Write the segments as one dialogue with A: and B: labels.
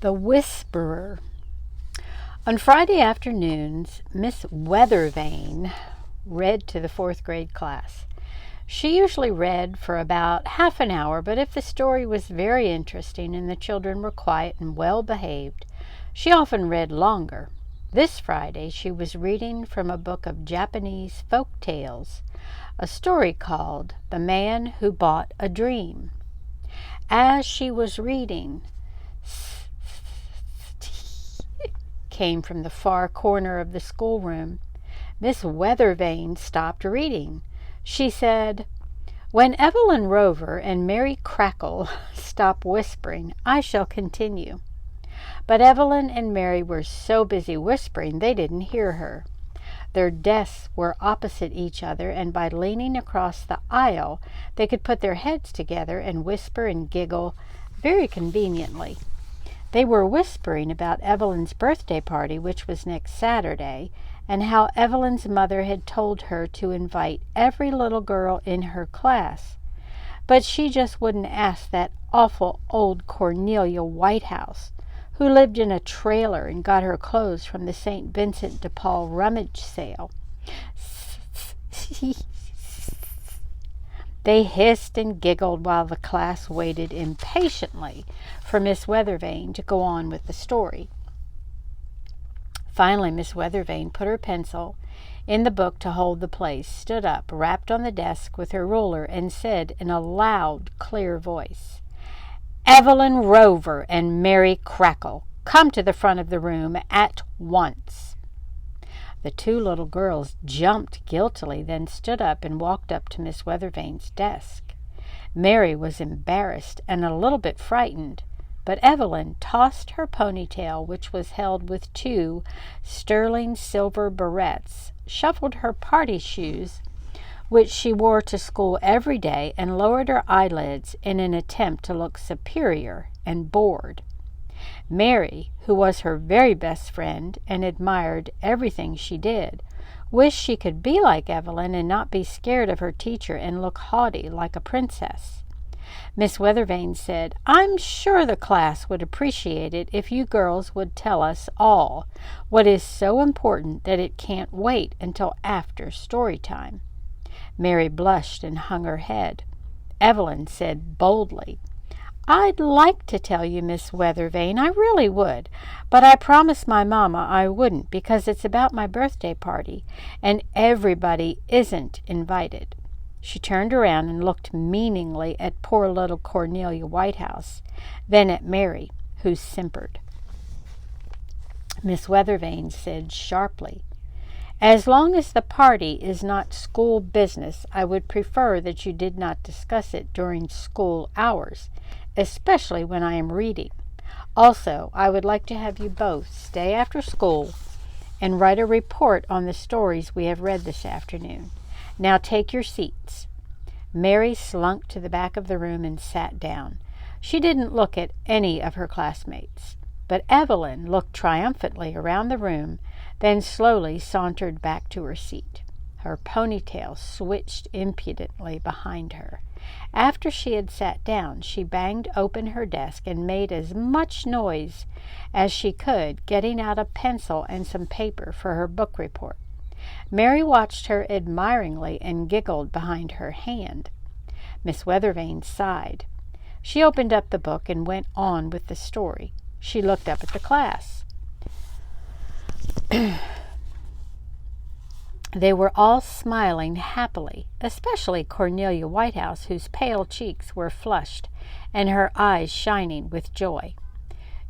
A: The Whisperer. On Friday afternoons, Miss Weathervane read to the fourth grade class. She usually read for about half an hour, but if the story was very interesting and the children were quiet and well behaved, she often read longer. This Friday she was reading from a book of Japanese folk tales, a story called The Man Who Bought a Dream. As she was reading, came from the far corner of the schoolroom. Miss Weathervane stopped reading. She said, "When Evelyn Rover and Mary Crackle stop whispering, I shall continue." But Evelyn and Mary were so busy whispering they didn't hear her. Their desks were opposite each other, and by leaning across the aisle, they could put their heads together and whisper and giggle very conveniently. They were whispering about Evelyn's birthday party, which was next Saturday, and how Evelyn's mother had told her to invite every little girl in her class. But she just wouldn't ask that awful old Cornelia Whitehouse, who lived in a trailer and got her clothes from the St. Vincent de Paul rummage sale. They hissed and giggled while the class waited impatiently for Miss Weathervane to go on with the story. Finally, Miss Weathervane put her pencil in the book to hold the place, stood up, rapped on the desk with her ruler, and said in a loud, clear voice, "Evelyn Rover and Mary Crackle, come to the front of the room at once." The two little girls jumped guiltily, then stood up and walked up to Miss Weathervane's desk. Mary was embarrassed and a little bit frightened, but Evelyn tossed her ponytail, which was held with two sterling silver barrettes, shuffled her party shoes, which she wore to school every day, and lowered her eyelids in an attempt to look superior and bored. Mary, who was her very best friend and admired everything she did, wished she could be like Evelyn and not be scared of her teacher and look haughty like a princess. Miss Weathervane said, "I'm sure the class would appreciate it if you girls would tell us all what is so important that it can't wait until after story time." Mary blushed and hung her head. Evelyn said boldly, "I'd like to tell you, Miss Weathervane, I really would, but I promised my mamma I wouldn't because it's about my birthday party, and everybody isn't invited." She turned around and looked meaningly at poor little Cornelia Whitehouse, then at Mary, who simpered. Miss Weathervane said sharply, "As long as the party is not school business, I would prefer that you did not discuss it during school hours, especially when I am reading. Also, I would like to have you both stay after school and write a report on the stories we have read this afternoon. Now take your seats." Mary slunk to the back of the room and sat down. She didn't look at any of her classmates, but Evelyn looked triumphantly around the room, then slowly sauntered back to her seat. Her ponytail switched impudently behind her. After she had sat down, she banged open her desk and made as much noise as she could, getting out a pencil and some paper for her book report. Mary watched her admiringly and giggled behind her hand. Miss Weathervane sighed. She opened up the book and went on with the story. She looked up at the class. They were all smiling happily, especially Cornelia Whitehouse, whose pale cheeks were flushed and her eyes shining with joy.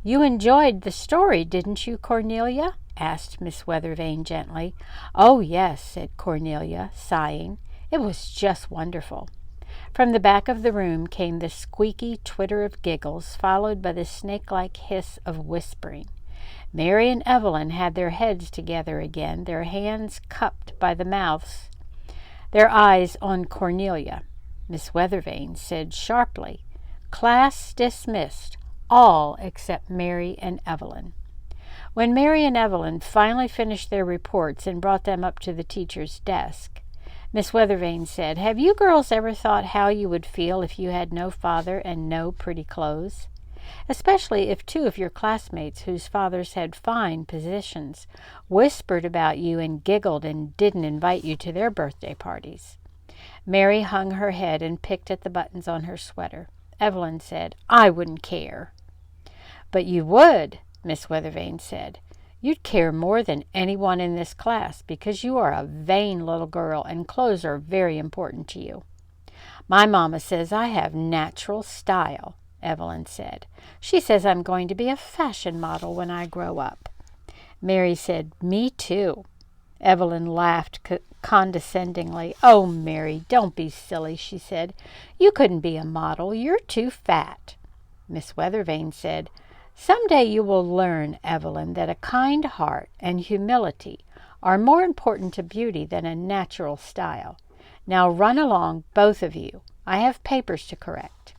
A: "You enjoyed the story, didn't you, Cornelia?" asked Miss Weathervane gently. "Oh, yes," said Cornelia, sighing. "It was just wonderful." From the back of the room came the squeaky twitter of giggles, followed by the snake-like hiss of whispering. Mary and Evelyn had their heads together again, their hands cupped by the mouths, their eyes on Cornelia. Miss Weathervane said sharply, "Class dismissed, all except Mary and Evelyn." When Mary and Evelyn finally finished their reports and brought them up to the teacher's desk, Miss Weathervane said, "Have you girls ever thought how you would feel if you had no father and no pretty clothes?" especially if two of your classmates whose fathers had fine positions whispered about you and giggled and didn't invite you to their birthday parties. Mary hung her head and picked at the buttons on her sweater. Evelyn said, "I wouldn't care." "But you would," Miss Weathervane said. "You'd care more than anyone in this class because you are a vain little girl and clothes are very important to you." "My mama says I have natural style," Evelyn said. "She says I'm going to be a fashion model when I grow up." Mary said, "Me too." Evelyn laughed condescendingly. "Oh, Mary, don't be silly," she said. "You couldn't be a model. You're too fat." Miss Weathervane said, "Some day you will learn, Evelyn, that a kind heart and humility are more important to beauty than a natural style. Now run along, both of you. I have papers to correct."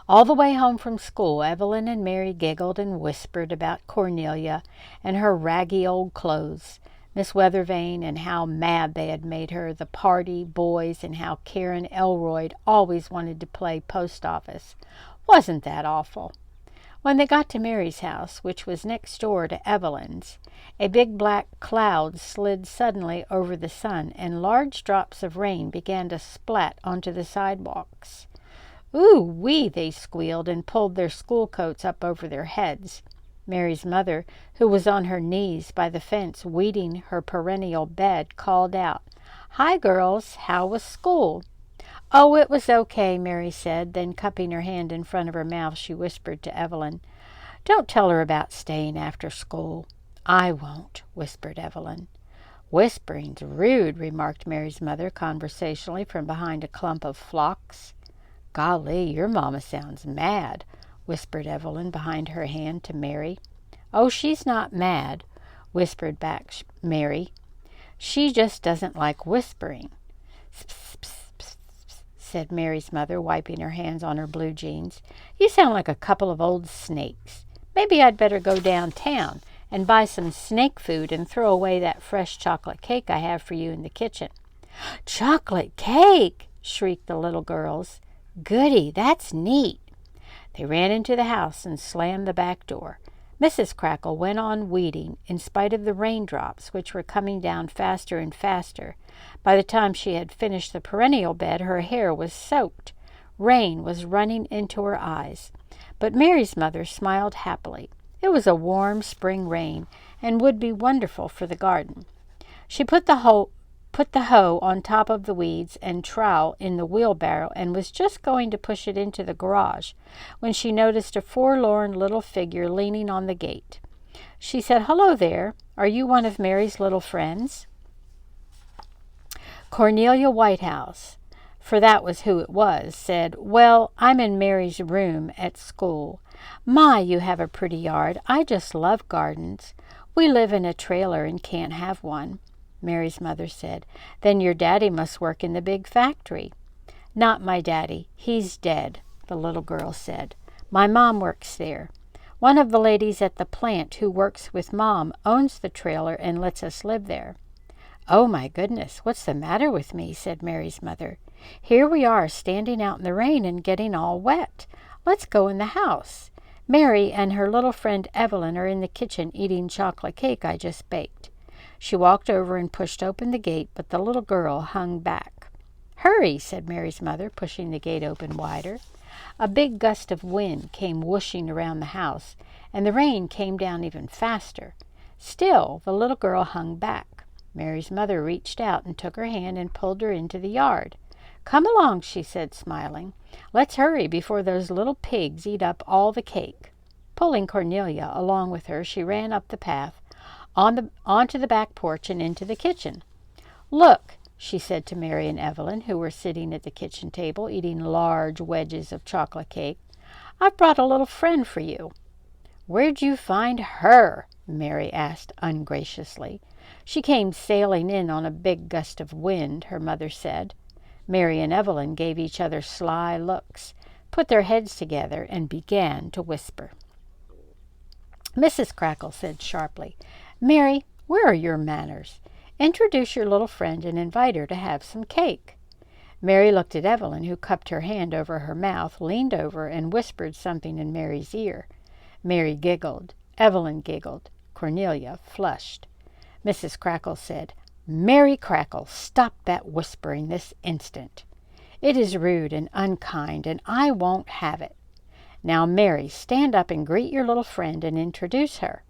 A: All the way home from school, Evelyn and Mary giggled and whispered about Cornelia and her raggy old clothes, Miss Weathervane and how mad they had made her, the party, boys, and how Karen Elroyd always wanted to play post office. Wasn't that awful? When they got to Mary's house, which was next door to Evelyn's, a big black cloud slid suddenly over the sun, and large drops of rain began to splat onto the sidewalks. "Ooh-wee," they squealed and pulled their school coats up over their heads. Mary's mother, who was on her knees by the fence weeding her perennial bed, called out, "Hi, girls, how was school?" "Oh, it was okay," Mary said. Then, cupping her hand in front of her mouth, she whispered to Evelyn, "Don't tell her about staying after school." "I won't," whispered Evelyn. "Whispering's rude," remarked Mary's mother conversationally from behind a clump of phlox. "Golly, your mama sounds mad," whispered Evelyn behind her hand to Mary. "Oh, she's not mad," whispered back Mary. "She just doesn't like whispering." "Psst, psst, psst, psst," said Mary's mother, wiping her hands on her blue jeans. "You sound like a couple of old snakes. Maybe I'd better go downtown and buy some snake food and throw away that fresh chocolate cake I have for you in the kitchen." "Chocolate cake!" shrieked the little girls. "Goody, that's neat." They ran into the house and slammed the back door. Mrs. Crackle went on weeding in spite of the raindrops, which were coming down faster and faster. By the time she had finished the perennial bed, her hair was soaked. Rain was running into her eyes. But Mary's mother smiled happily. It was a warm spring rain and would be wonderful for the garden. She put the hoe on top of the weeds and trowel in the wheelbarrow and was just going to push it into the garage when she noticed a forlorn little figure leaning on the gate. She said, "Hello there. Are you one of Mary's little friends?" Cornelia Whitehouse, for that was who it was, said, "Well, I'm in Mary's room at school. My, you have a pretty yard. I just love gardens. We live in a trailer and can't have one." Mary's mother said, "Then your daddy must work in the big factory." "Not my daddy. He's dead," the little girl said. "My mom works there. One of the ladies at the plant who works with Mom owns the trailer and lets us live there." "Oh, my goodness, what's the matter with me?" said Mary's mother. "Here we are standing out in the rain and getting all wet. Let's go in the house. Mary and her little friend Evelyn are in the kitchen eating chocolate cake I just baked." She walked over and pushed open the gate, but the little girl hung back. "Hurry," said Mary's mother, pushing the gate open wider. A big gust of wind came whooshing around the house, and the rain came down even faster. Still, the little girl hung back. Mary's mother reached out and took her hand and pulled her into the yard. "Come along," she said, smiling. "Let's hurry before those little pigs eat up all the cake." Pulling Cornelia along with her, she ran up the path, onto the back porch and into the kitchen. "Look," she said to Mary and Evelyn, who were sitting at the kitchen table eating large wedges of chocolate cake. "I've brought a little friend for you." "Where'd you find her?" Mary asked ungraciously. "She came sailing in on a big gust of wind," her mother said. Mary and Evelyn gave each other sly looks, put their heads together, and began to whisper. Mrs. Crackle said sharply, "Mary, where are your manners? Introduce your little friend and invite her to have some cake." Mary looked at Evelyn, who cupped her hand over her mouth, leaned over, and whispered something in Mary's ear. Mary giggled. Evelyn giggled. Cornelia flushed. Mrs. Crackle said, "Mary Crackle, stop that whispering this instant. It is rude and unkind, and I won't have it. Now, Mary, stand up and greet your little friend and introduce her."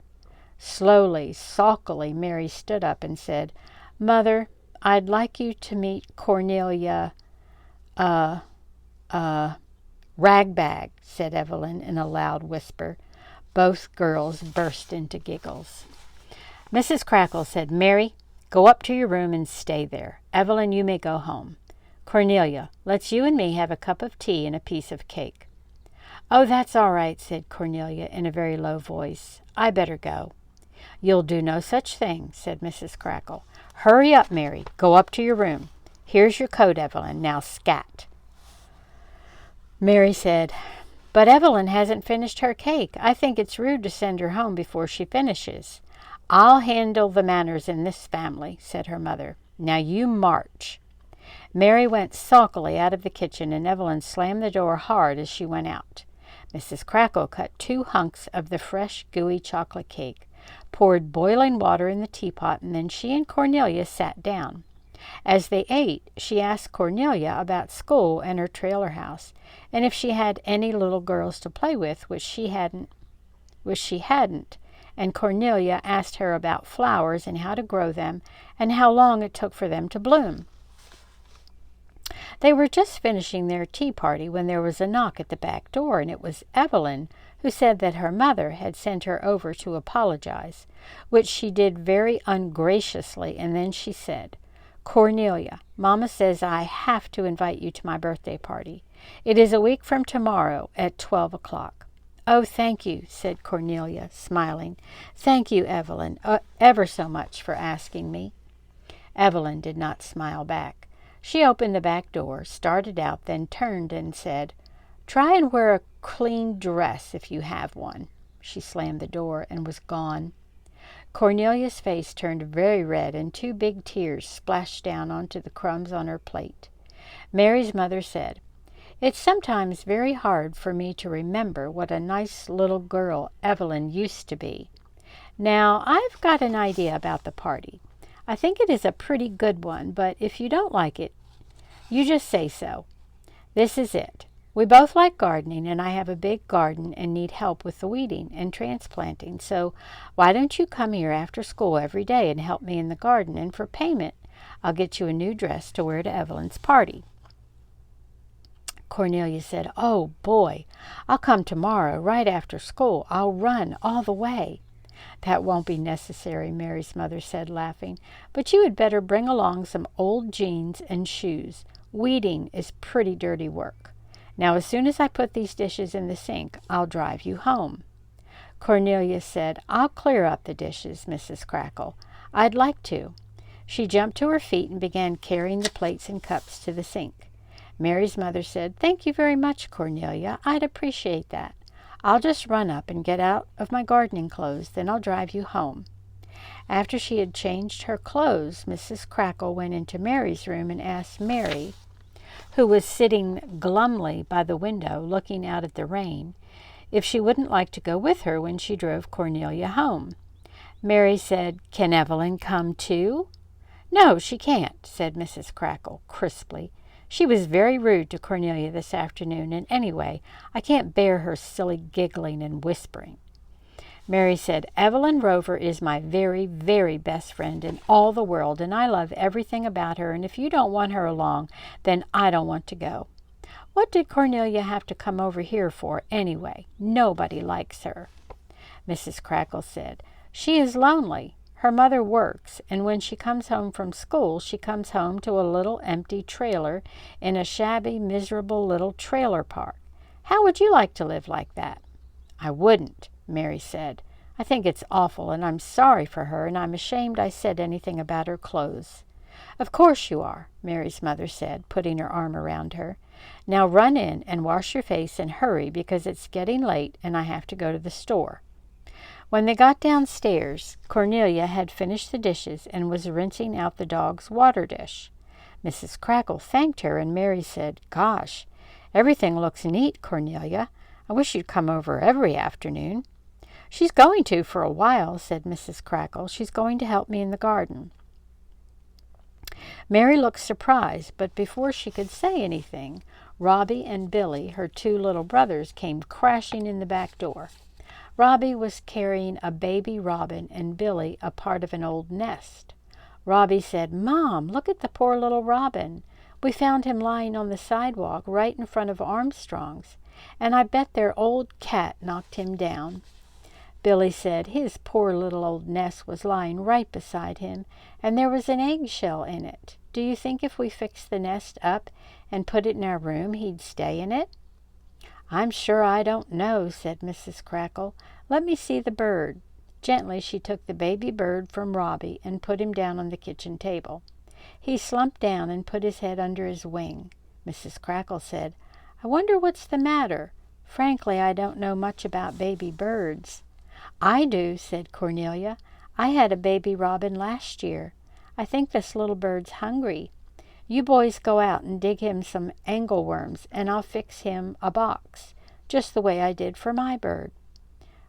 A: Slowly, sulkily, Mary stood up and said, "Mother, I'd like you to meet Cornelia, Ragbag," said Evelyn in a loud whisper. Both girls burst into giggles. Mrs. Crackle said, "Mary, go up to your room and stay there. Evelyn, you may go home. Cornelia, let's you and me have a cup of tea and a piece of cake." "Oh, that's all right," said Cornelia in a very low voice. "I better go." "You'll do no such thing," said Mrs. Crackle. "Hurry up, Mary. Go up to your room. Here's your coat, Evelyn. Now scat." Mary said, "But Evelyn hasn't finished her cake. I think it's rude to send her home before she finishes." "I'll handle the manners in this family," said her mother. "Now you march." Mary went sulkily out of the kitchen, and Evelyn slammed the door hard as she went out. Mrs. Crackle cut 2 hunks of the fresh, gooey chocolate cake, poured boiling water in the teapot, and then she and Cornelia sat down. As they ate, she asked Cornelia about school and her trailer house, and if she had any little girls to play with, which she hadn't, and Cornelia asked her about flowers and how to grow them and how long it took for them to bloom. They were just finishing their tea party when there was a knock at the back door, and it was Evelyn, who said that her mother had sent her over to apologize, which she did very ungraciously, and then she said, "Cornelia, Mama says I have to invite you to my birthday party. It is a week from tomorrow at 12 o'clock. "Oh, thank you," said Cornelia, smiling. "Thank you, Evelyn, ever so much for asking me." Evelyn did not smile back. She opened the back door, started out, then turned and said, "Try and wear a clean dress if you have one." She slammed the door and was gone. Cornelia's face turned very red, and 2 big tears splashed down onto the crumbs on her plate. Mary's mother said, "It's sometimes very hard for me to remember what a nice little girl Evelyn used to be. Now, I've got an idea about the party. I think it is a pretty good one, but if you don't like it, you just say so. This is it. We both like gardening, and I have a big garden and need help with the weeding and transplanting, so why don't you come here after school every day and help me in the garden, and for payment, I'll get you a new dress to wear to Evelyn's party." Cornelia said, "Oh, boy, I'll come tomorrow right after school. I'll run all the way." "That won't be necessary," Mary's mother said, laughing, "but you had better bring along some old jeans and shoes. Weeding is pretty dirty work. Now, as soon as I put these dishes in the sink, I'll drive you home." Cornelia said, "I'll clear up the dishes, Mrs. Crackle. I'd like to." She jumped to her feet and began carrying the plates and cups to the sink. Mary's mother said, "Thank you very much, Cornelia. I'd appreciate that. I'll just run up and get out of my gardening clothes, then I'll drive you home." After she had changed her clothes, Mrs. Crackle went into Mary's room and asked Mary, who was sitting glumly by the window looking out at the rain, if she wouldn't like to go with her when she drove Cornelia home. Mary said, "Can Evelyn come too?" "No, she can't," said Mrs. Crackle crisply. "She was very rude to Cornelia this afternoon, and anyway, I can't bear her silly giggling and whispering." Mary said, "Evelyn Rover is my very, very best friend in all the world, and I love everything about her, and if you don't want her along, then I don't want to go. What did Cornelia have to come over here for, anyway? Nobody likes her." Mrs. Crackle said, "She is lonely. Her mother works, and when she comes home from school, she comes home to a little empty trailer in a shabby, miserable little trailer park. How would you like to live like that?" "I wouldn't," Mary said. "I think it's awful, and I'm sorry for her, and I'm ashamed I said anything about her clothes." "Of course you are," Mary's mother said, putting her arm around her. "Now run in and wash your face and hurry, because it's getting late and I have to go to the store." When they got downstairs, Cornelia had finished the dishes and was rinsing out the dog's water dish. Mrs. Crackle thanked her, and Mary said, "Gosh, everything looks neat, Cornelia. I wish you'd come over every afternoon." "She's going to for a while," said Mrs. Crackle. "She's going to help me in the garden." Mary looked surprised, but before she could say anything, Robbie and Billy, her two little brothers, came crashing in the back door. Robbie was carrying a baby robin and Billy a part of an old nest. Robbie said, "Mom, look at the poor little robin. We found him lying on the sidewalk right in front of Armstrong's, and I bet their old cat knocked him down." Billy said his poor little old nest was lying right beside him, and there was an eggshell in it. "Do you think if we fixed the nest up and put it in our room, he'd stay in it?" "I'm sure I don't know," said Mrs. Crackle. "Let me see the bird." Gently she took the baby bird from Robbie and put him down on the kitchen table. He slumped down and put his head under his wing. Mrs. Crackle said, "I wonder what's the matter. Frankly, I don't know much about baby birds." "I do," said Cornelia. "I had a baby robin last year. I think this little bird's hungry. You boys go out and dig him some angleworms, and I'll fix him a box, just the way I did for my bird."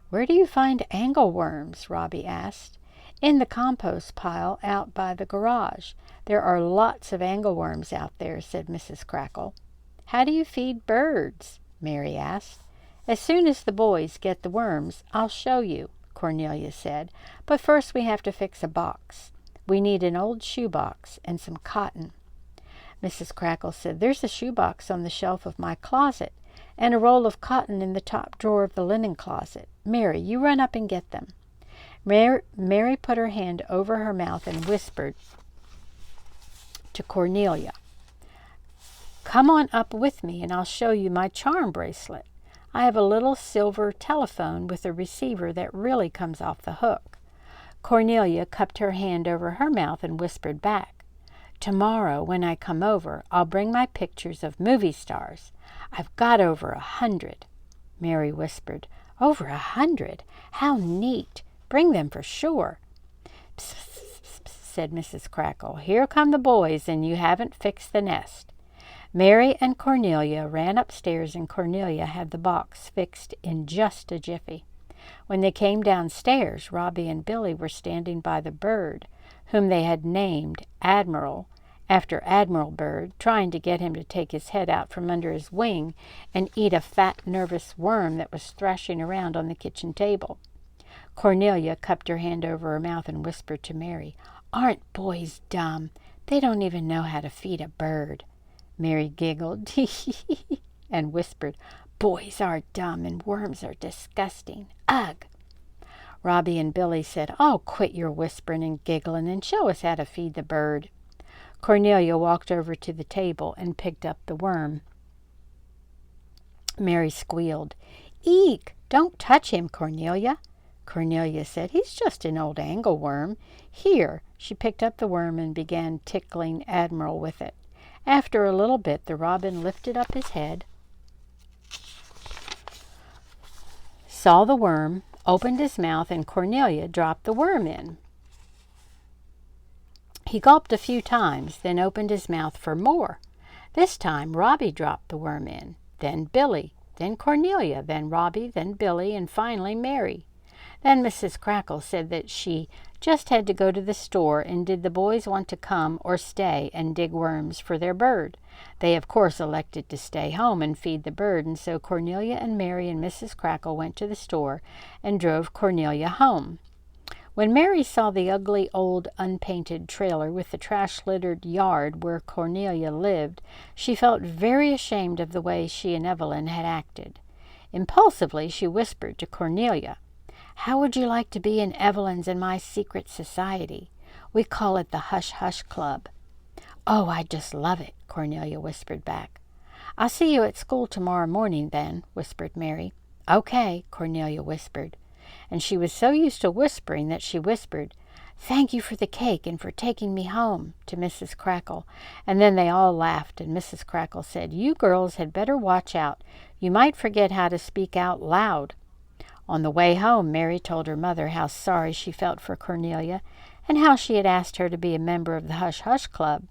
A: "Where do you find angleworms?" Robbie asked. "In the compost pile out by the garage. There are lots of angleworms out there," said Mrs. Crackle. "How do you feed birds?" Mary asked. "As soon as the boys get the worms, I'll show you," Cornelia said. "But first we have to fix a box. We need an old shoebox and some cotton." Mrs. Crackle said, "There's a shoebox on the shelf of my closet, and a roll of cotton in the top drawer of the linen closet. Mary, you run up and get them." Mary put her hand over her mouth and whispered to Cornelia, "Come on up with me and I'll show you my charm bracelet. I have a little silver telephone with a receiver that really comes off the hook." Cornelia cupped her hand over her mouth and whispered back, "Tomorrow, when I come over, I'll bring my pictures of movie stars. I've got over 100. Mary whispered, "Over 100? How neat! Bring them for sure." "Psst, psst, psst, psst," said Mrs. Crackle. "Here come the boys, and you haven't fixed the nest." Mary and Cornelia ran upstairs, and Cornelia had the box fixed in just a jiffy. When they came downstairs, Robbie and Billy were standing by the bird, whom they had named Admiral, after Admiral Bird, trying to get him to take his head out from under his wing and eat a fat, nervous worm that was thrashing around on the kitchen table. Cornelia cupped her hand over her mouth and whispered to Mary, "Aren't boys dumb? They don't even know how to feed a bird." Mary giggled and whispered, "Boys are dumb and worms are disgusting. Ugh!" Robbie and Billy said, "Oh, quit your whispering and giggling and show us how to feed the bird." Cornelia walked over to the table and picked up the worm. Mary squealed, "Eek! Don't touch him, Cornelia." Cornelia said, "He's just an old angleworm. Here." She picked up the worm and began tickling Admiral with it. After a little bit, the robin lifted up his head, saw the worm, opened his mouth, and Cornelia dropped the worm in. He gulped a few times, then opened his mouth for more. This time Robbie dropped the worm in, then Billy, then Cornelia, then Robbie, then Billy, and finally Mary. Then Mrs. Crackle said that she just had to go to the store, and did the boys want to come or stay and dig worms for their bird? They, of course, elected to stay home and feed the bird, and so Cornelia and Mary and Mrs. Crackle went to the store and drove Cornelia home. When Mary saw the ugly old unpainted trailer with the trash-littered yard where Cornelia lived, she felt very ashamed of the way she and Evelyn had acted. Impulsively she whispered to Cornelia, "How would you like to be in Evelyn's and my secret society? We call it the Hush Hush Club." "Oh, I'd just love it," Cornelia whispered back. "I'll see you at school tomorrow morning, then," whispered Mary. "Okay," Cornelia whispered. And she was so used to whispering that she whispered, "Thank you for the cake and for taking me home," to Mrs. Crackle. And then they all laughed, and Mrs. Crackle said, "You girls had better watch out. You might forget how to speak out loud." On the way home, Mary told her mother how sorry she felt for Cornelia and how she had asked her to be a member of the Hush Hush Club.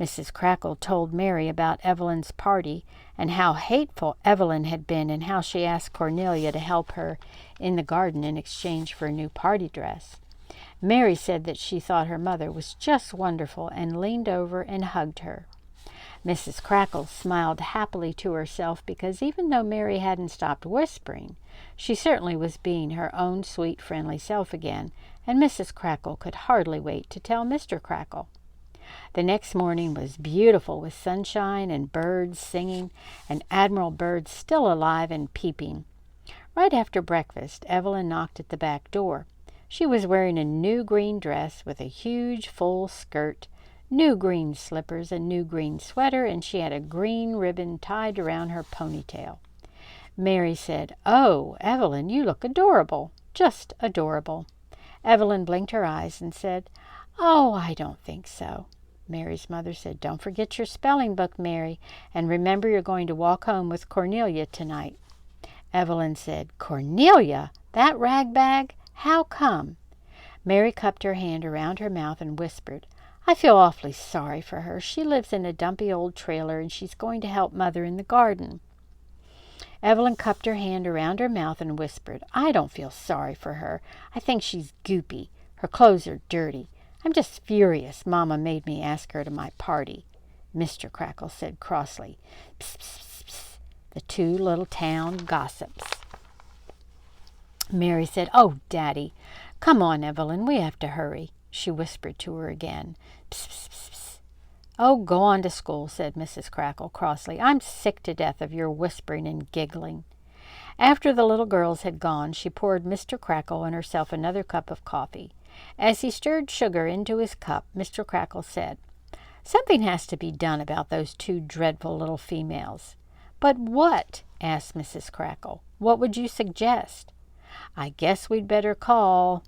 A: Mrs. Crackle told Mary about Evelyn's party and how hateful Evelyn had been and how she asked Cornelia to help her in the garden in exchange for a new party dress. Mary said that she thought her mother was just wonderful and leaned over and hugged her. Mrs. Crackle smiled happily to herself because even though Mary hadn't stopped whispering, she certainly was being her own sweet, friendly self again, and Mrs. Crackle could hardly wait to tell Mr. Crackle. The next morning was beautiful with sunshine and birds singing and Admiral Bird still alive and peeping. Right after breakfast, Evelyn knocked at the back door. She was wearing a new green dress with a huge full skirt, new green slippers, a new green sweater, and she had a green ribbon tied around her ponytail. Mary said, "Oh, Evelyn, you look adorable, just adorable." Evelyn blinked her eyes and said, "Oh, I don't think so." Mary's mother said, "Don't forget your spelling book, Mary, and remember you're going to walk home with Cornelia tonight." Evelyn said, "Cornelia? That ragbag? How come?" Mary cupped her hand around her mouth and whispered, "I feel awfully sorry for her. She lives in a dumpy old trailer, and she's going to help Mother in the garden." Evelyn cupped her hand around her mouth and whispered, "I don't feel sorry for her. I think she's goopy. Her clothes are dirty. I'm just furious Mama made me ask her to my party." Mr. Crackle said crossly, "Psst, psst, psst, psst, the two little town gossips." Mary said, "Oh, Daddy, come on, Evelyn, we have to hurry." She whispered to her again, "Psst, psst, psst, psst." "Oh, go on to school," said Mrs. Crackle crossly. "I'm sick to death of your whispering and giggling." After the little girls had gone, she poured Mr. Crackle and herself another cup of coffee. As he stirred sugar into his cup, Mr. Crackle said, "Something has to be done about those two dreadful little females." "But what?" asked Mrs. Crackle. "What would you suggest?" "I guess we'd better call,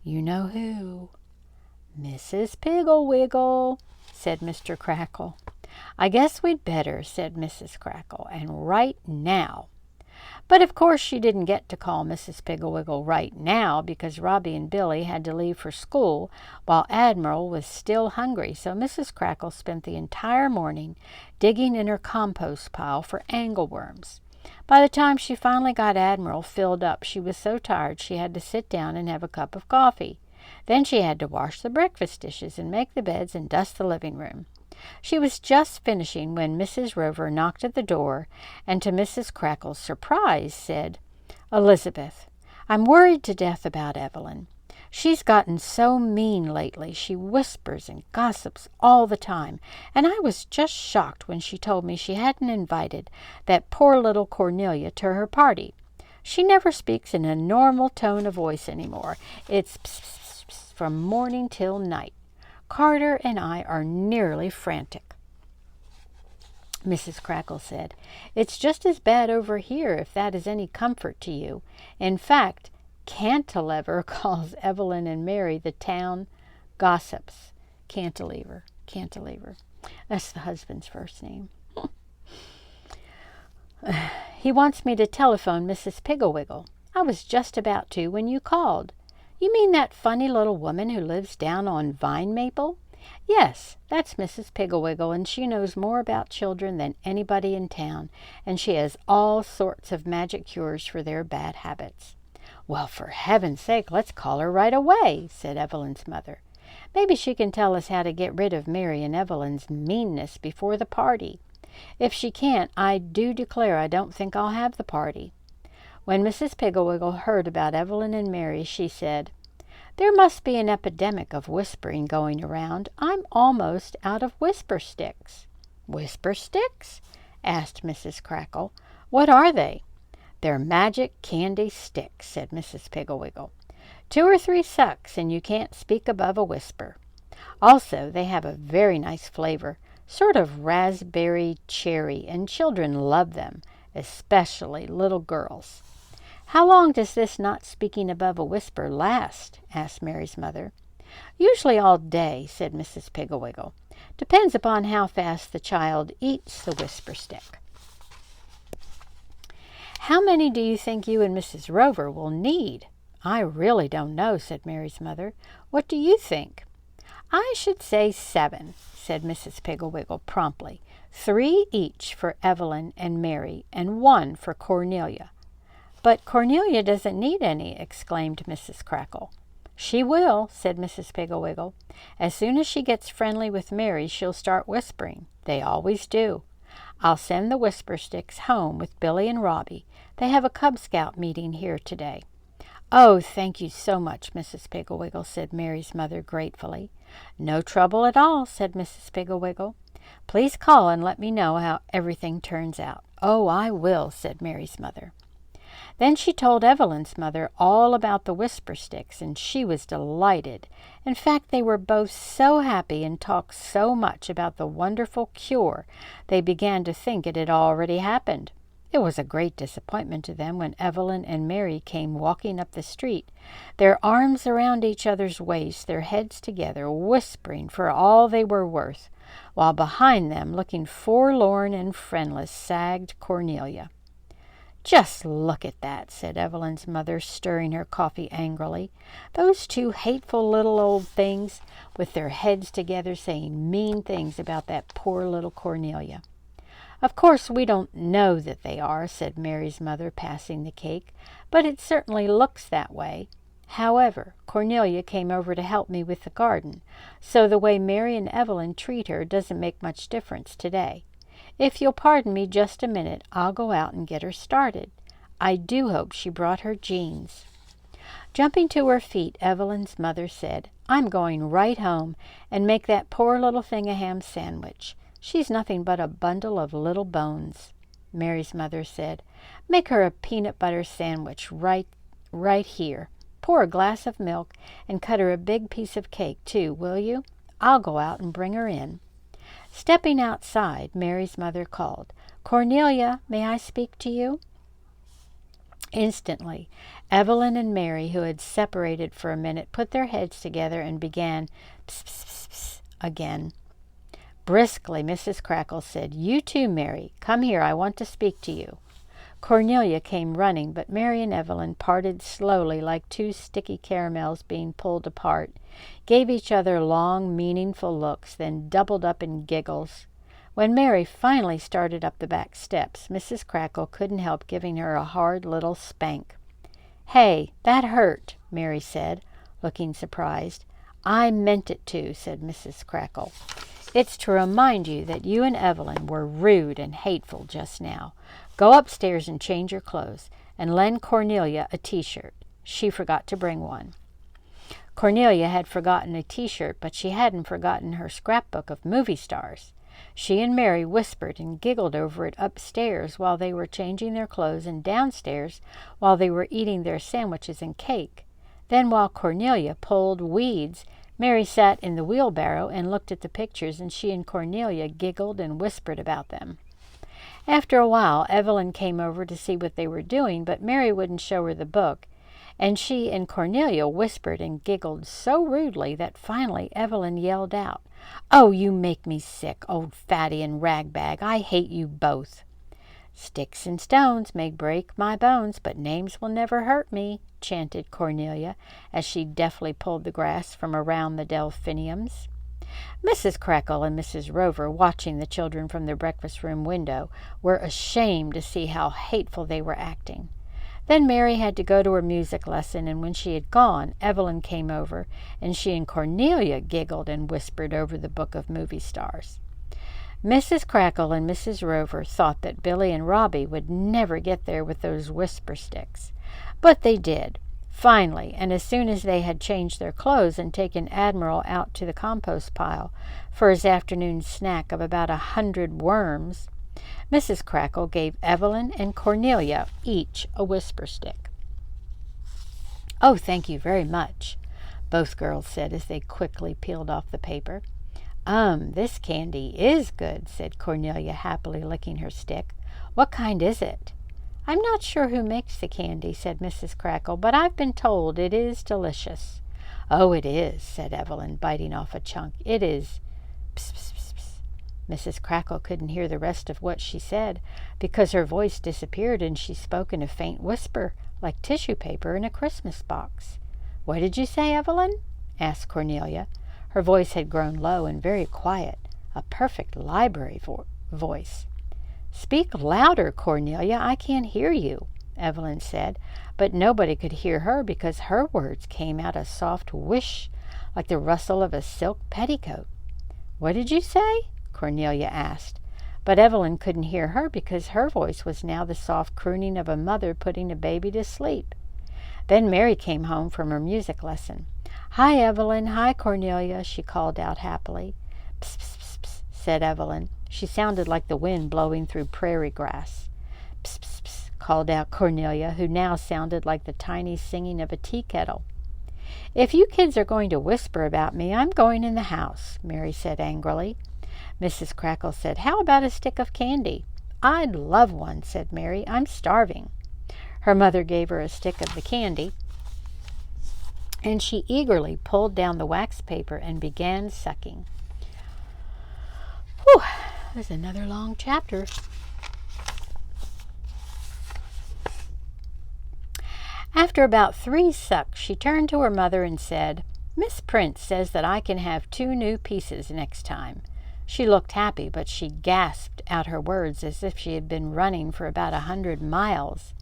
A: you know who." "Mrs. Piggle-Wiggle," said Mr. Crackle. "I guess we'd better," said Mrs. Crackle, "and right now." But of course she didn't get to call Mrs. Piggle-Wiggle right now because Robbie and Billy had to leave for school while Admiral was still hungry, so Mrs. Crackle spent the entire morning digging in her compost pile for angleworms. By the time she finally got Admiral filled up, she was so tired she had to sit down and have a cup of coffee. Then she had to wash the breakfast dishes and make the beds and dust the living room. She was just finishing when Mrs. Rover knocked at the door and, to Mrs. Crackle's surprise, said, "Elizabeth, I'm worried to death about Evelyn. She's gotten so mean lately. She whispers and gossips all the time, and I was just shocked when she told me she hadn't invited that poor little Cornelia to her party. She never speaks in a normal tone of voice anymore. It's pss, pss, pss, from morning till night. Carter and I are nearly frantic." Mrs. Crackle said, "It's just as bad over here, if that is any comfort to you. In fact, Cantilever calls Evelyn and Mary the town gossips." Cantilever. That's the husband's first name. "He wants me to telephone Mrs. Piggle-Wiggle. I was just about to when you called." "You mean that funny little woman who lives down on Vine Maple?" "Yes, that's Mrs. Piggle-Wiggle, and she knows more about children than anybody in town, and she has all sorts of magic cures for their bad habits." "Well, for heaven's sake, let's call her right away," said Evelyn's mother. "Maybe she can tell us how to get rid of Mary and Evelyn's meanness before the party. If she can't, I do declare I don't think I'll have the party." When Mrs. Piggle-Wiggle heard about Evelyn and Mary, she said, "There must be an epidemic of whispering going around. I'm almost out of whisper sticks." "Whisper sticks?" asked Mrs. Crackle. "What are they?" "They're magic candy sticks," said Mrs. Piggle-Wiggle. 2 or 3 sucks, and you can't speak above a whisper. Also, they have a very nice flavor, sort of raspberry cherry, and children love them, especially little girls." "How long does this not speaking above a whisper last?" asked Mary's mother. "Usually all day," said Mrs. Piggle-Wiggle. "Depends upon how fast the child eats the whisper stick." "How many do you think you and Mrs. Rover will need?" "I really don't know," said Mary's mother. "What do you think?" I should say 7, said Mrs. Piggle-Wiggle promptly. 3 each for Evelyn and Mary, and 1 for Cornelia. But Cornelia doesn't need any, exclaimed Mrs. Crackle. She will, said Mrs. Piggle-Wiggle. As soon as she gets friendly with Mary, she'll start whispering. They always do. I'll send the Whisper Sticks home with Billy and Robbie. They have a Cub Scout meeting here today. Oh, thank you so much, Mrs. Piggle-Wiggle, said Mary's mother gratefully. No trouble at all, said Mrs. Piggle-Wiggle. Please call and let me know how everything turns out. Oh, I will, said Mary's mother. Then she told Evelyn's mother all about the Whisper Sticks, and she was delighted. In fact, they were both so happy and talked so much about the wonderful cure, they began to think it had already happened. It was a great disappointment to them when Evelyn and Mary came walking up the street, their arms around each other's waists, their heads together, whispering for all they were worth, while behind them, looking forlorn and friendless, sagged Cornelia. Just look at that, said Evelyn's mother, stirring her coffee angrily. Those 2 hateful little old things, with their heads together, saying mean things about that poor little Cornelia. Of course, we don't know that they are, said Mary's mother, passing the cake, but it certainly looks that way. However, Cornelia came over to help me with the garden, so the way Mary and Evelyn treat her doesn't make much difference today. If you'll pardon me just a minute, I'll go out and get her started. I do hope she brought her jeans. Jumping to her feet, Evelyn's mother said, I'm going right home and make that poor little thing a ham sandwich. She's nothing but a bundle of little bones. Mary's mother said, make her a peanut butter sandwich right here. Pour a glass of milk and cut her a big piece of cake, too, will you? I'll go out and bring her in. Stepping outside, Mary's mother called, Cornelia, may I speak to you? Instantly, Evelyn and Mary, who had separated for a minute, put their heads together and began pss, pss, pss, pss, again. Briskly, Mrs. Crackle said, You too, Mary. Come here, I want to speak to you. Cornelia came running, but Mary and Evelyn parted slowly like 2 sticky caramels being pulled apart, gave each other long, meaningful looks, then doubled up in giggles. When Mary finally started up the back steps, Mrs. Crackle couldn't help giving her a hard little spank. Hey, that hurt, Mary said, looking surprised. I meant it to, said Mrs. Crackle. It's to remind you that you and Evelyn were rude and hateful just now. Go upstairs and change your clothes, and lend Cornelia a T-shirt. She forgot to bring one. Cornelia had forgotten a T-shirt, but she hadn't forgotten her scrapbook of movie stars. She and Mary whispered and giggled over it upstairs while they were changing their clothes, and downstairs while they were eating their sandwiches and cake. Then while Cornelia pulled weeds, Mary sat in the wheelbarrow and looked at the pictures, and she and Cornelia giggled and whispered about them. After a while, Evelyn came over to see what they were doing, but Mary wouldn't show her the book, and she and Cornelia whispered and giggled so rudely that finally Evelyn yelled out, Oh, you make me sick, old fatty and ragbag. I hate you both. Sticks and stones may break my bones, but names will never hurt me, chanted Cornelia, as she deftly pulled the grass from around the delphiniums. Mrs. Crackle and Mrs. Rover, watching the children from the breakfast-room window, were ashamed to see how hateful they were acting. Then Mary had to go to her music lesson, and when she had gone, Evelyn came over, and she and Cornelia giggled and whispered over the book of movie stars. Mrs. Crackle and Mrs. Rover thought that Billy and Robbie would never get there with those Whisper Sticks. But they did, finally, and as soon as they had changed their clothes and taken Admiral out to the compost pile for his afternoon snack of about 100 worms, Mrs. Crackle gave Evelyn and Cornelia each a Whisper Stick. Oh, thank you very much, both girls said as they quickly peeled off the paper. This candy is good, said Cornelia, happily licking her stick. What kind is it? I'm not sure who makes the candy, said Mrs. Crackle, but I've been told it is delicious. Oh, it is, said Evelyn, biting off a chunk. It is. Psst, psst, psst, psst. Mrs. Crackle couldn't hear the rest of what she said because her voice disappeared and she spoke in a faint whisper, like tissue paper in a Christmas box. What did you say, Evelyn? asked Cornelia. Her voice had grown low and very quiet, a perfect library voice. "Speak louder, Cornelia. I can't hear you," Evelyn said, but nobody could hear her because her words came out a soft whish, like the rustle of a silk petticoat. "What did you say?" Cornelia asked, but Evelyn couldn't hear her because her voice was now the soft crooning of a mother putting a baby to sleep. Then Mary came home from her music lesson. "Hi, Evelyn. Hi, Cornelia," she called out happily. "Psst, psst, psst, psst," said Evelyn. She sounded like the wind blowing through prairie grass. "Psst, psst, psst," called out Cornelia, who now sounded like the tiny singing of a tea kettle. "If you kids are going to whisper about me, I'm going in the house," Mary said angrily. Mrs. Crackle said, "How about a stick of candy?" "I'd love one," said Mary. "I'm starving." Her mother gave her a stick of the candy, and she eagerly pulled down the wax paper and began sucking. Whew, there's another long chapter. After about 3 sucks, she turned to her mother and said, "Miss Prince says that I can have 2 new pieces next time." She looked happy, but she gasped out her words as if she had been running for about 100 miles.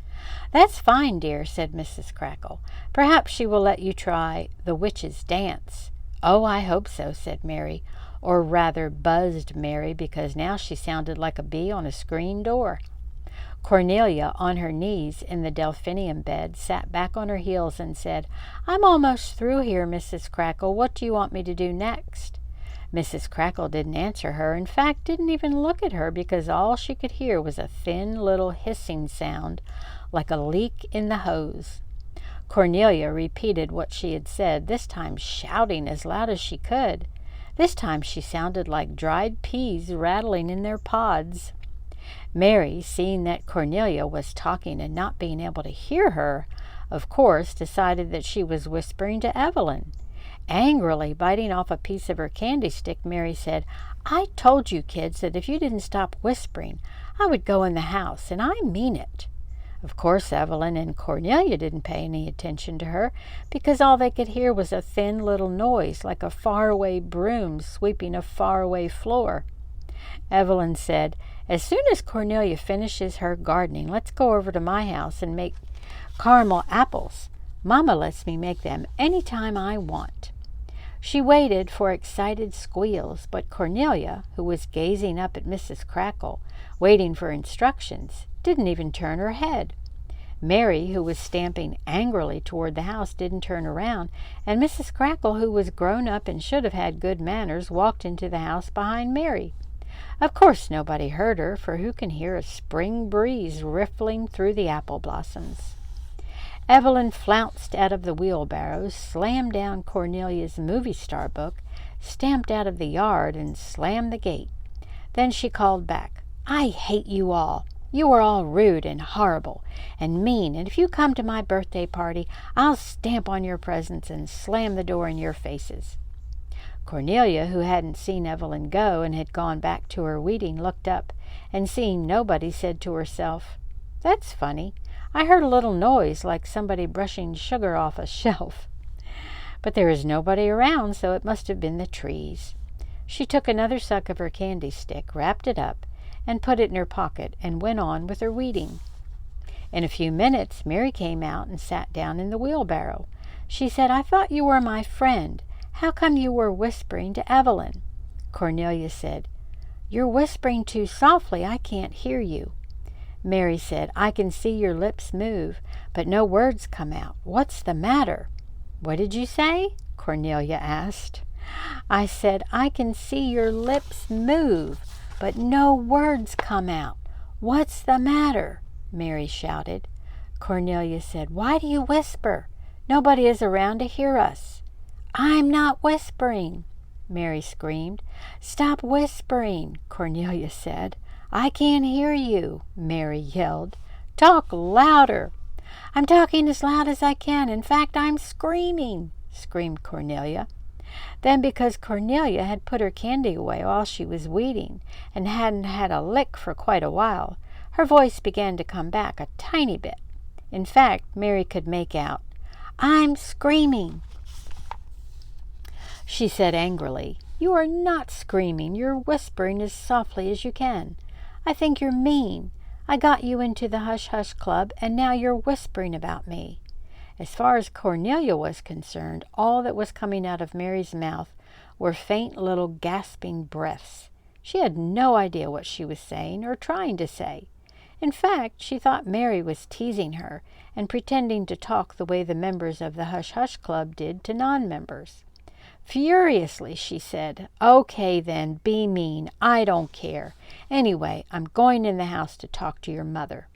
A: "That's fine, dear," said Mrs. Crackle. "Perhaps she will let you try the witch's dance." "Oh, I hope so," said Mary, or rather buzzed Mary, because now she sounded like a bee on a screen door. Cornelia, on her knees in the delphinium bed, sat back on her heels and said, "I'm almost through here, Mrs. Crackle. What do you want me to do next?" Mrs. Crackle didn't answer her, in fact, didn't even look at her, because all she could hear was a thin little hissing sound, like a leak in the hose. Cornelia repeated what she had said, this time shouting as loud as she could. This time she sounded like dried peas rattling in their pods. Mary, seeing that Cornelia was talking and not being able to hear her, of course decided that she was whispering to Evelyn. Angrily biting off a piece of her candy stick, Mary said, "I told you kids that if you didn't stop whispering, I would go in the house, and I mean it." Of course, Evelyn and Cornelia didn't pay any attention to her, because all they could hear was a thin little noise like a faraway broom sweeping a faraway floor. Evelyn said, "As soon as Cornelia finishes her gardening, let's go over to my house and make caramel apples. Mama lets me make them any time I want." She waited for excited squeals, but Cornelia, who was gazing up at Mrs. Crackle, waiting for instructions, didn't even turn her head. Mary, who was stamping angrily toward the house, didn't turn around, and Mrs. Crackle, who was grown up and should have had good manners, walked into the house behind Mary. Of course nobody heard her, for who can hear a spring breeze riffling through the apple blossoms? Evelyn flounced out of the wheelbarrow, slammed down Cornelia's movie star book, stamped out of the yard, and slammed the gate. Then she called back, "I hate you all. You are all rude and horrible and mean, and if you come to my birthday party, I'll stamp on your presents and slam the door in your faces." Cornelia, who hadn't seen Evelyn go and had gone back to her weeding, looked up, and seeing nobody, said to herself, "That's funny. I heard a little noise like somebody brushing sugar off a shelf. But there is nobody around, so it must have been the trees." She took another suck of her candy stick, wrapped it up, and put it in her pocket, and went on with her weeding. In a few minutes, Mary came out and sat down in the wheelbarrow. She said, "I thought you were my friend. How come you were whispering to Evelyn?" Cornelia said, "You're whispering too softly. I can't hear you." Mary said, "I can see your lips move, but no words come out. What's the matter?" "What did you say?" Cornelia asked. "I said, I can see your lips move, but no words come out. What's the matter?" Mary shouted. Cornelia said, "Why do you whisper? Nobody is around to hear us." "I'm not whispering," Mary screamed. "Stop whispering," Cornelia said. "I can't hear you," Mary yelled. "Talk louder." "I'm talking as loud as I can. In fact, I'm screaming," screamed Cornelia. Then, because Cornelia had put her candy away while she was weeding and hadn't had a lick for quite a while, her voice began to come back a tiny bit. In fact, Mary could make out, "I'm screaming." She said angrily, "You are not screaming. You're whispering as softly as you can. I think you're mean. I got you into the hush-hush club, and now you're whispering about me." As far as Cornelia was concerned, all that was coming out of Mary's mouth were faint little gasping breaths. She had no idea what she was saying or trying to say. In fact, she thought Mary was teasing her and pretending to talk the way the members of the hush-hush club did to non-members. Furiously, she said, "Okay then, be mean. I don't care. Anyway, I'm going in the house to talk to your mother."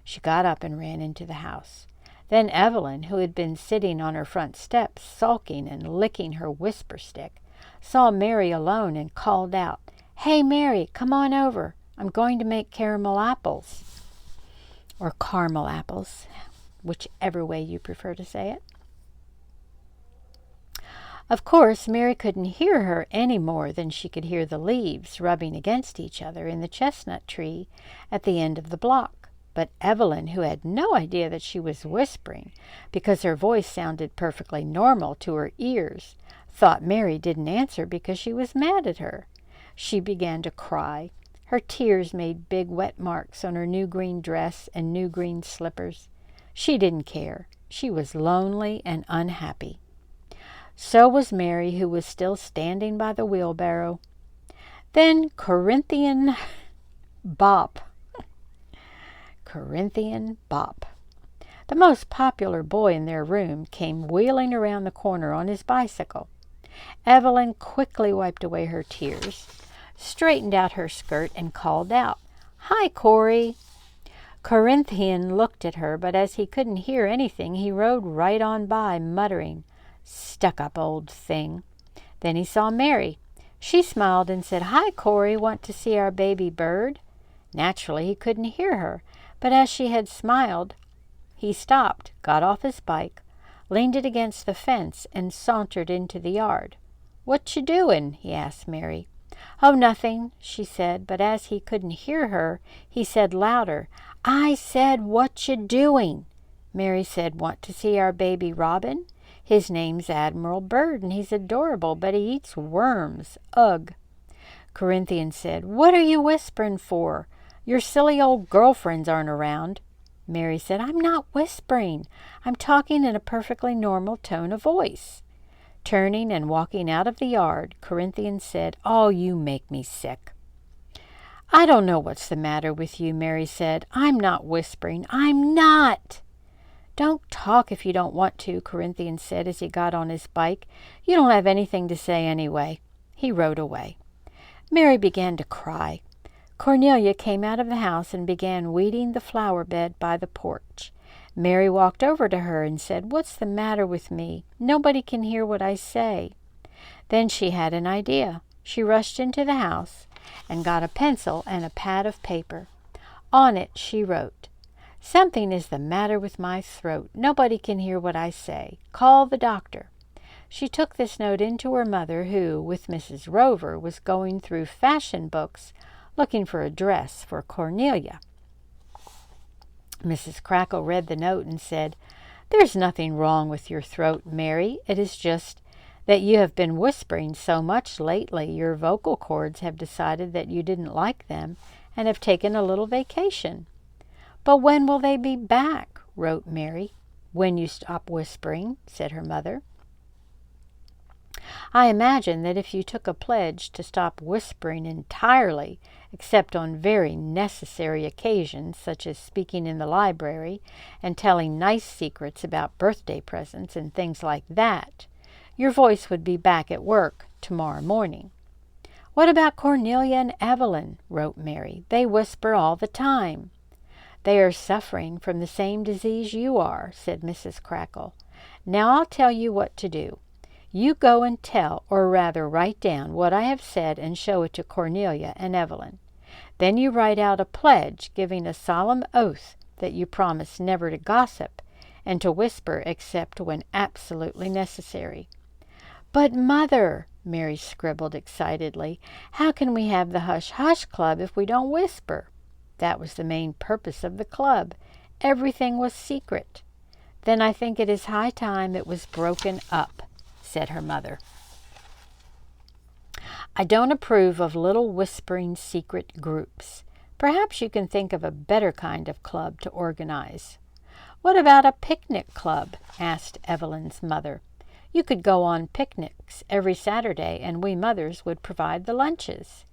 A: She got up and ran into the house. Then Evelyn, who had been sitting on her front steps, sulking and licking her whisper stick, saw Mary alone and called out, "Hey, Mary, come on over. I'm going to make caramel apples." Or caramel apples, whichever way you prefer to say it. Of course, Mary couldn't hear her any more than she could hear the leaves rubbing against each other in the chestnut tree at the end of the block. But Evelyn, who had no idea that she was whispering because her voice sounded perfectly normal to her ears, thought Mary didn't answer because she was mad at her. She began to cry. Her tears made big wet marks on her new green dress and new green slippers. She didn't care. She was lonely and unhappy. So was Mary, who was still standing by the wheelbarrow. Then Corinthian Bop, the most popular boy in their room, came wheeling around the corner on his bicycle. Evelyn quickly wiped away her tears, straightened out her skirt, and called out, "Hi, Corey." Corinthian looked at her, but as he couldn't hear anything, he rode right on by, muttering, "Stuck-up old thing." Then he saw Mary. She smiled and said, "Hi, Corey, want to see our baby bird?" Naturally, he couldn't hear her, but as she had smiled, he stopped, got off his bike, leaned it against the fence, and sauntered into the yard. "What you doing?" he asked Mary. "Oh, nothing," she said, but as he couldn't hear her, he said louder, "I said, what you doing?" Mary said, "Want to see our baby Robin? His name's Admiral Bird, and he's adorable, but he eats worms. Ugh." Corinthian said, "What are you whispering for? Your silly old girlfriends aren't around." Mary said, "I'm not whispering. I'm talking in a perfectly normal tone of voice." Turning and walking out of the yard, Corinthian said, "Oh, you make me sick." "I don't know what's the matter with you," Mary said. "I'm not whispering. I'm not." "Don't talk if you don't want to," Corinthian said as he got on his bike. "You don't have anything to say anyway." He rode away. Mary began to cry. Cornelia came out of the house and began weeding the flower bed by the porch. Mary walked over to her and said, "What's the matter with me? Nobody can hear what I say." Then she had an idea. She rushed into the house and got a pencil and a pad of paper. On it she wrote, "Something is the matter with my throat. Nobody can hear what I say. Call the doctor." She took this note into her mother, who, with Mrs. Rover, was going through fashion books looking for a dress for Cornelia. Mrs. Crackle read the note and said, "There's nothing wrong with your throat, Mary. It is just that you have been whispering so much lately. Your vocal cords have decided that you didn't like them and have taken a little vacation." "But when will they be back?" wrote Mary. "When you stop whispering," said her mother. "I imagine that if you took a pledge to stop whispering entirely, except on very necessary occasions, such as speaking in the library and telling nice secrets about birthday presents and things like that, your voice would be back at work tomorrow morning." "What about Cornelia and Evelyn?" wrote Mary. "They whisper all the time." "They are suffering from the same disease you are," said Mrs. Crackle. "Now I'll tell you what to do. You go and tell, or rather write down, what I have said and show it to Cornelia and Evelyn. Then you write out a pledge giving a solemn oath that you promise never to gossip and to whisper except when absolutely necessary." "But, Mother," Mary scribbled excitedly, "how can we have the Hush-Hush Club if we don't whisper?" That was the main purpose of the club. Everything was secret. "Then I think it is high time it was broken up," said her mother. I don't approve of little whispering secret groups. Perhaps you can think of a better kind of club to organize." "What about a picnic club?" asked Evelyn's mother. "You could go on picnics every Saturday, and we mothers would provide the lunches."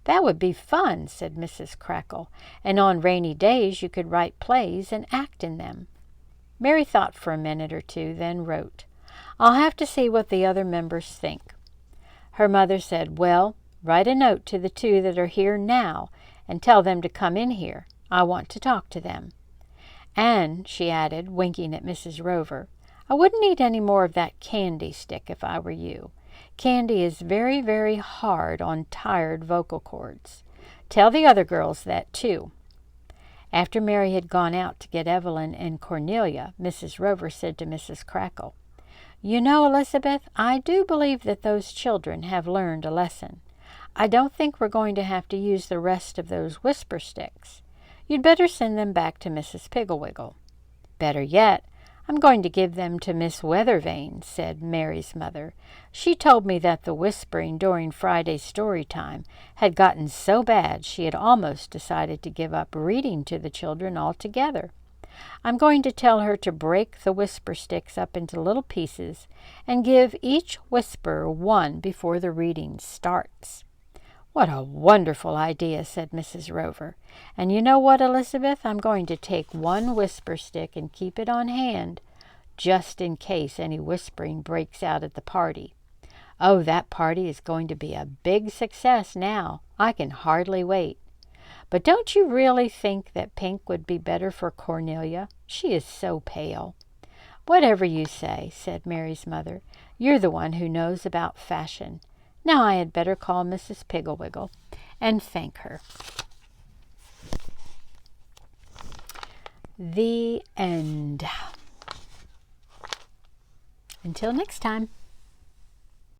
A: "That would be fun," said Mrs. Crackle, "and on rainy days you could write plays and act in them." Mary thought for a minute or two, then wrote, "I'll have to see what the other members think." Her mother said, "Well, write a note to the two that are here now and tell them to come in here. I want to talk to them. And," she added, winking at Mrs. Rover, "I wouldn't eat any more of that candy stick if I were you. Candy is very, very hard on tired vocal cords. Tell the other girls that, too." After Mary had gone out to get Evelyn and Cornelia, Mrs. Rover said to Mrs. Crackle, "You know, Elizabeth, I do believe that those children have learned a lesson. I don't think we're going to have to use the rest of those whisper sticks. You'd better send them back to Mrs. Pigglewiggle." "Better yet, I'm going to give them to Miss Weathervane," said Mary's mother. "She told me that the whispering during Friday's story time had gotten so bad she had almost decided to give up reading to the children altogether. I'm going to tell her to break the whisper sticks up into little pieces and give each whisperer one before the reading starts." "What a wonderful idea," said Mrs. Rover. "And you know what, Elizabeth? I'm going to take one whisper stick and keep it on hand, just in case any whispering breaks out at the party. Oh, that party is going to be a big success now. I can hardly wait. But don't you really think that pink would be better for Cornelia? She is so pale." "Whatever you say," said Mary's mother. "You're the one who knows about fashion. Now I had better call Mrs. Pigglewiggle and thank her." The end. Until next time.